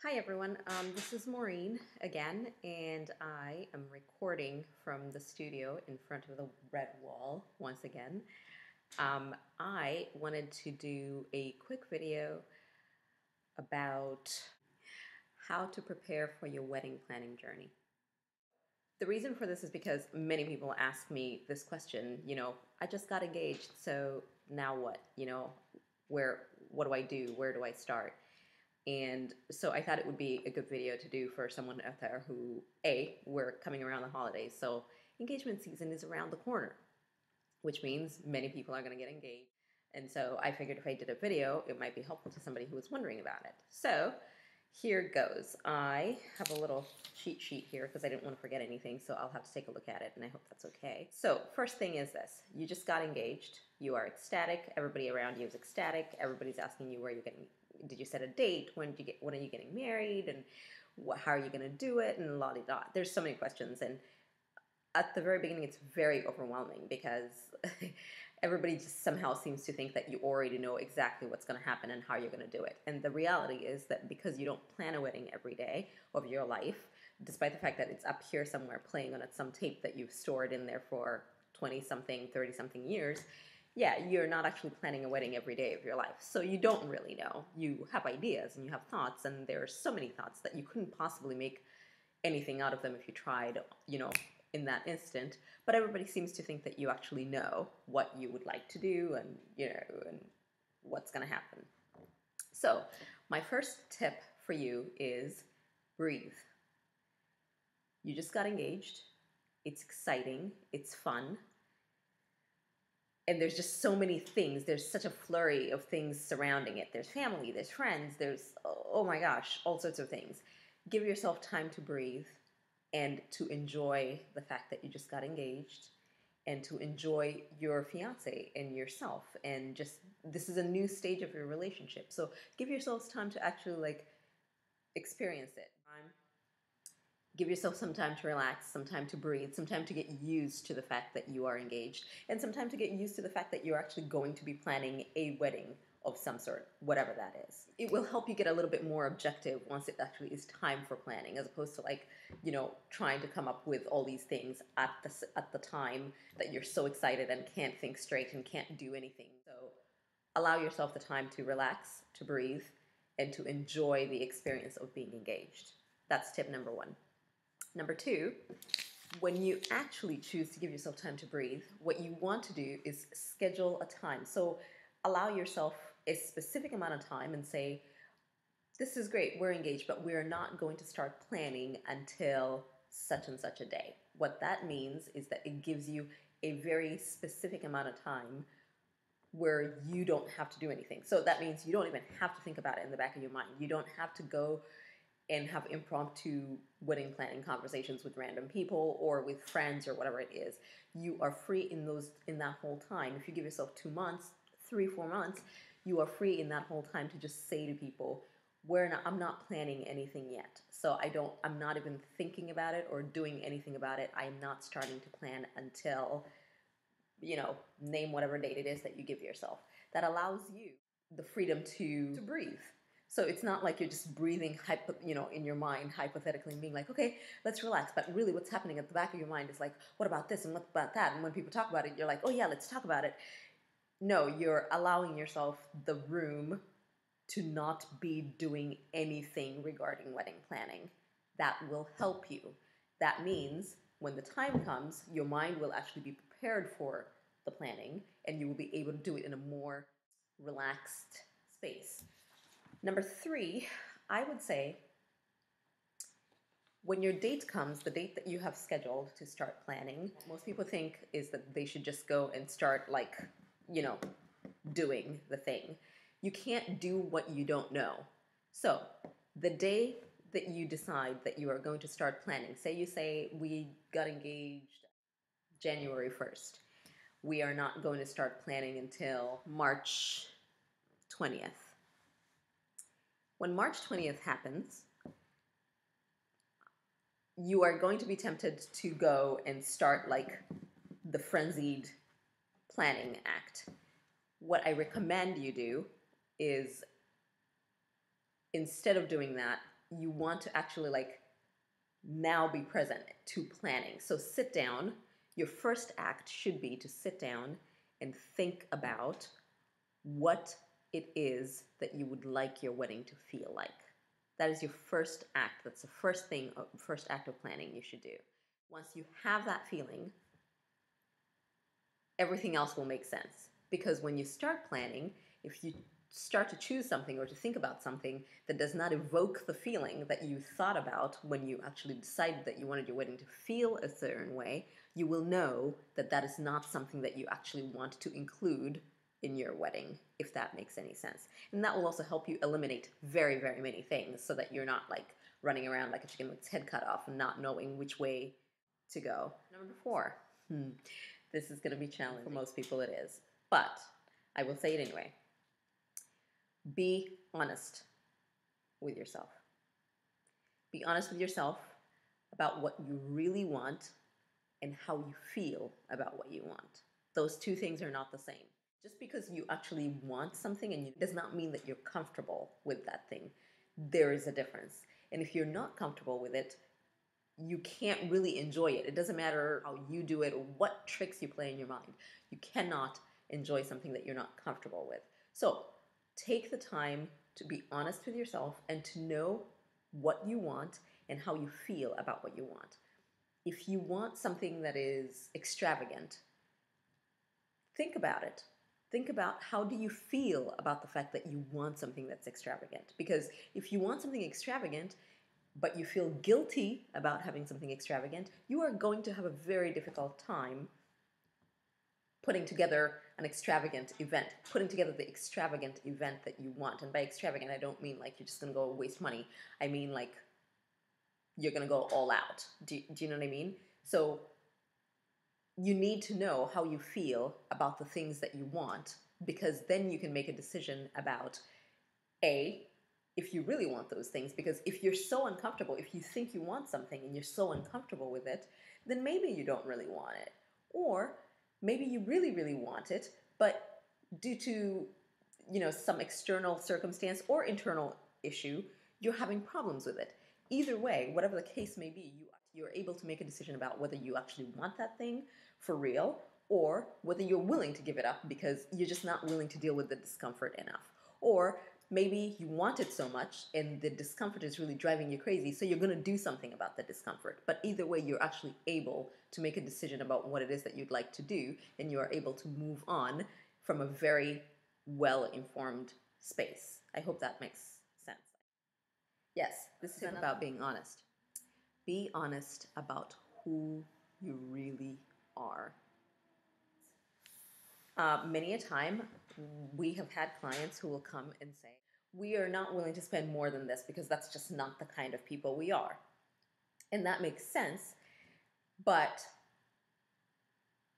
Hi everyone, this is Maureen again, and I am recording from the studio in front of the red wall once again. I wanted to do a quick video about how to prepare for your wedding planning journey. The reason for this is because many people ask me this question, I just got engaged, so now what? Where, what do I do? Where do I start? And so I thought it would be a good video to do for someone out there who, we're coming around the holidays. So engagement season is around the corner, which means many people are going to get engaged. And so I figured if I did a video, it might be helpful to somebody who was wondering about it. So here goes. I have a little cheat sheet here because I didn't want to forget anything, so I'll have to take a look at it, and I hope that's okay. So first thing is this. You just got engaged. You are ecstatic. Everybody around you is ecstatic. Everybody's asking you where you're getting, did you set a date? When are you getting married? And how are you going to do it? And la-di-da. There's so many questions, and at the very beginning, it's very overwhelming because everybody just somehow seems to think that you already know exactly what's going to happen and how you're going to do it. And the reality is that because you don't plan a wedding every day of your life, despite the fact that it's up here somewhere playing on some tape that you've stored in there for 20 something, 30 something years, yeah, you're not actually planning a wedding every day of your life. So you don't really know. You have ideas and you have thoughts, and there are so many thoughts that you couldn't possibly make anything out of them if you tried, in that instant. But everybody seems to think that you actually know what you would like to do and, and what's going to happen. So my first tip for you is breathe. You just got engaged. It's exciting. It's fun. And there's just so many things. There's such a flurry of things surrounding it. There's family, there's friends, there's, oh my gosh, all sorts of things. Give yourself time to breathe and to enjoy the fact that you just got engaged and to enjoy your fiance and yourself. And just, this is a new stage of your relationship. So give yourselves time to actually experience it. Give yourself some time to relax, some time to breathe, some time to get used to the fact that you are engaged, and some time to get used to the fact that you're actually going to be planning a wedding of some sort, whatever that is. It will help you get a little bit more objective once it actually is time for planning, as opposed to trying to come up with all these things at the time that you're so excited and can't think straight and can't do anything. So allow yourself the time to relax, to breathe, and to enjoy the experience of being engaged. That's tip number one. Number two, when you actually choose to give yourself time to breathe, what you want to do is schedule a time. So allow yourself a specific amount of time and say, this is great, we're engaged, but we're not going to start planning until such and such a day. What that means is that it gives you a very specific amount of time where you don't have to do anything. So that means you don't even have to think about it in the back of your mind. You don't have to go and have impromptu wedding planning conversations with random people or with friends or whatever it is. You are free in that whole time. If you give yourself 2 months, 3, 4 months, you are free in that whole time to just say to people, I'm not planning anything yet. So I'm not even thinking about it or doing anything about it. I am not starting to plan until, name whatever date it is that you give yourself. That allows you the freedom to breathe. So it's not like you're just breathing, in your mind, hypothetically, and being like, okay, let's relax. But really what's happening at the back of your mind is like, what about this and what about that? And when people talk about it, you're like, oh yeah, let's talk about it. No, you're allowing yourself the room to not be doing anything regarding wedding planning. That will help you. That means when the time comes, your mind will actually be prepared for the planning and you will be able to do it in a more relaxed space. Number 3, I would say when your date comes, the date that you have scheduled to start planning, most people think is that they should just go and start doing the thing. You can't do what you don't know. So the day that you decide that you are going to start planning, say we got engaged January 1st. We are not going to start planning until March 20th. When March 20th happens, you are going to be tempted to go and start the frenzied planning act. What I recommend you do is, instead of doing that, you want to actually like now be present to planning. So sit down. Your first act should be to sit down and think about what it is that you would like your wedding to feel like. That is your first act. That's the first thing, first act of planning you should do. Once you have that feeling, everything else will make sense. Because when you start planning, if you start to choose something or to think about something that does not evoke the feeling that you thought about when you actually decided that you wanted your wedding to feel a certain way, you will know that that is not something that you actually want to include in your wedding, if that makes any sense. And that will also help you eliminate very, very many things so that you're not like running around like a chicken with its head cut off and not knowing which way to go. Number 4. This is going to be challenging. For most people it is. But I will say it anyway. Be honest with yourself. Be honest with yourself about what you really want and how you feel about what you want. Those two things are not the same. Just because you actually want something and it does not mean that you're comfortable with that thing. There is a difference. And if you're not comfortable with it, you can't really enjoy it. It doesn't matter how you do it or what tricks you play in your mind. You cannot enjoy something that you're not comfortable with. So take the time to be honest with yourself and to know what you want and how you feel about what you want. If you want something that is extravagant, think about it. Think about how do you feel about the fact that you want something that's extravagant. Because if you want something extravagant, but you feel guilty about having something extravagant, you are going to have a very difficult time putting together an extravagant event, putting together the extravagant event that you want. And by extravagant, I don't mean like you're just going to go waste money. I mean like you're going to go all out. Do you know what I mean? So you need to know how you feel about the things that you want, because then you can make a decision about A, if you really want those things. Because if you're so uncomfortable, if you think you want something and you're so uncomfortable with it, then maybe you don't really want it. Or maybe you really, really want it, but due to, some external circumstance or internal issue, you're having problems with it. Either way, whatever the case may be, you're able to make a decision about whether you actually want that thing for real or whether you're willing to give it up because you're just not willing to deal with the discomfort enough. Or maybe you want it so much and the discomfort is really driving you crazy, so you're going to do something about the discomfort. But either way, you're actually able to make a decision about what it is that you'd like to do, and you are able to move on from a very well-informed space. I hope that makes sense. Yes, this is about being honest. Be honest about who you really are. Many a time, we have had clients who will come and say, we are not willing to spend more than this because that's just not the kind of people we are. And that makes sense, but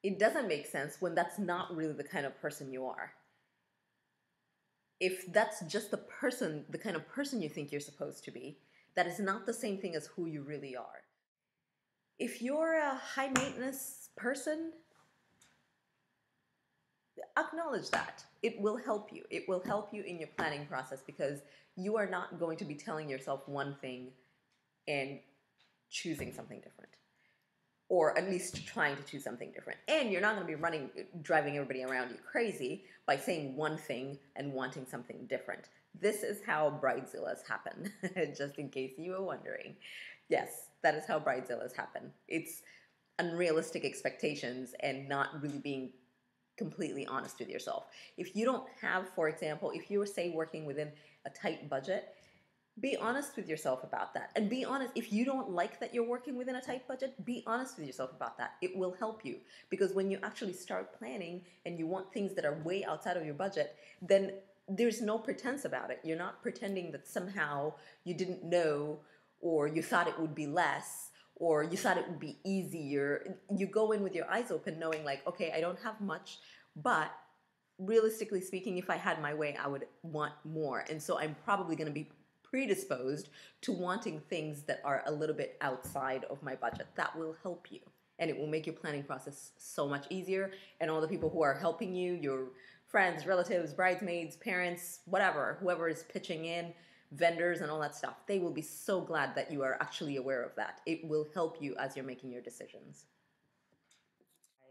it doesn't make sense when that's not really the kind of person you are. If that's just the kind of person you think you're supposed to be, that is not the same thing as who you really are. If you're a high maintenance person, acknowledge that. It will help you. It will help you in your planning process because you are not going to be telling yourself one thing and choosing something different. Or at least trying to choose something different. And you're not going to be driving everybody around you crazy by saying one thing and wanting something different. This is how bridezillas happen, just in case you were wondering. Yes, that is how bridezillas happen. It's unrealistic expectations and not really being completely honest with yourself. If you don't have, for example, if you were, say, working within a tight budget, be honest with yourself about that. And be honest, if you don't like that you're working within a tight budget, be honest with yourself about that. It will help you. Because when you actually start planning and you want things that are way outside of your budget, then there's no pretense about it. You're not pretending that somehow you didn't know, or you thought it would be less, or you thought it would be easier. You go in with your eyes open knowing like, okay, I don't have much, but realistically speaking, if I had my way, I would want more. And so I'm probably going to be predisposed to wanting things that are a little bit outside of my budget. That will help you, and it will make your planning process so much easier. And all the people who are helping you, your friends, relatives, bridesmaids, parents, whatever, whoever is pitching in, vendors and all that stuff. They will be so glad that you are actually aware of that. It will help you as you're making your decisions. 5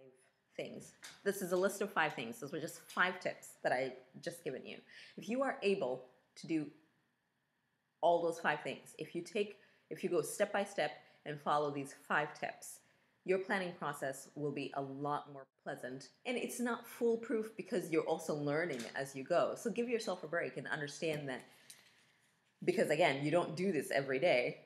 things. This is a list of 5 things. Those were just 5 tips that I just given you. If you are able to do all those 5 things, if you go step by step and follow these 5 tips, your planning process will be a lot more pleasant. And it's not foolproof because you're also learning as you go. So give yourself a break and understand that, because again, you don't do this every day.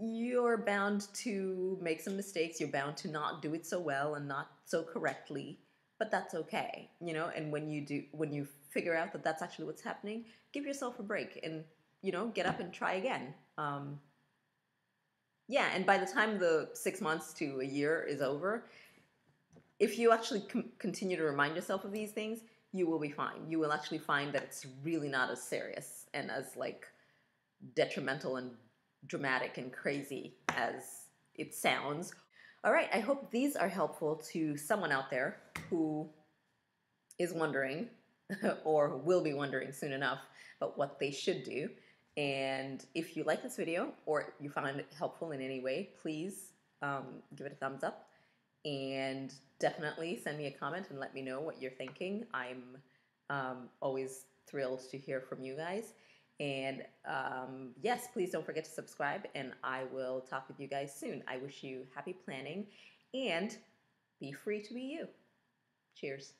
You're bound to make some mistakes. You're bound to not do it so well and not so correctly, but that's okay, you know. And when you figure out that that's actually what's happening, give yourself a break and, you know, get up and try again. Yeah, and by the time the 6 months to a year is over, if you actually continue to remind yourself of these things, you will be fine. You will actually find that it's really not as serious and as like detrimental and dramatic and crazy as it sounds. All right, I hope these are helpful to someone out there who is wondering or will be wondering soon enough about what they should do. And if you like this video or you found it helpful in any way, please give it a thumbs up and definitely send me a comment and let me know what you're thinking. I'm always thrilled to hear from you guys. And yes, please don't forget to subscribe, and I will talk with you guys soon. I wish you happy planning and be free to be you. Cheers.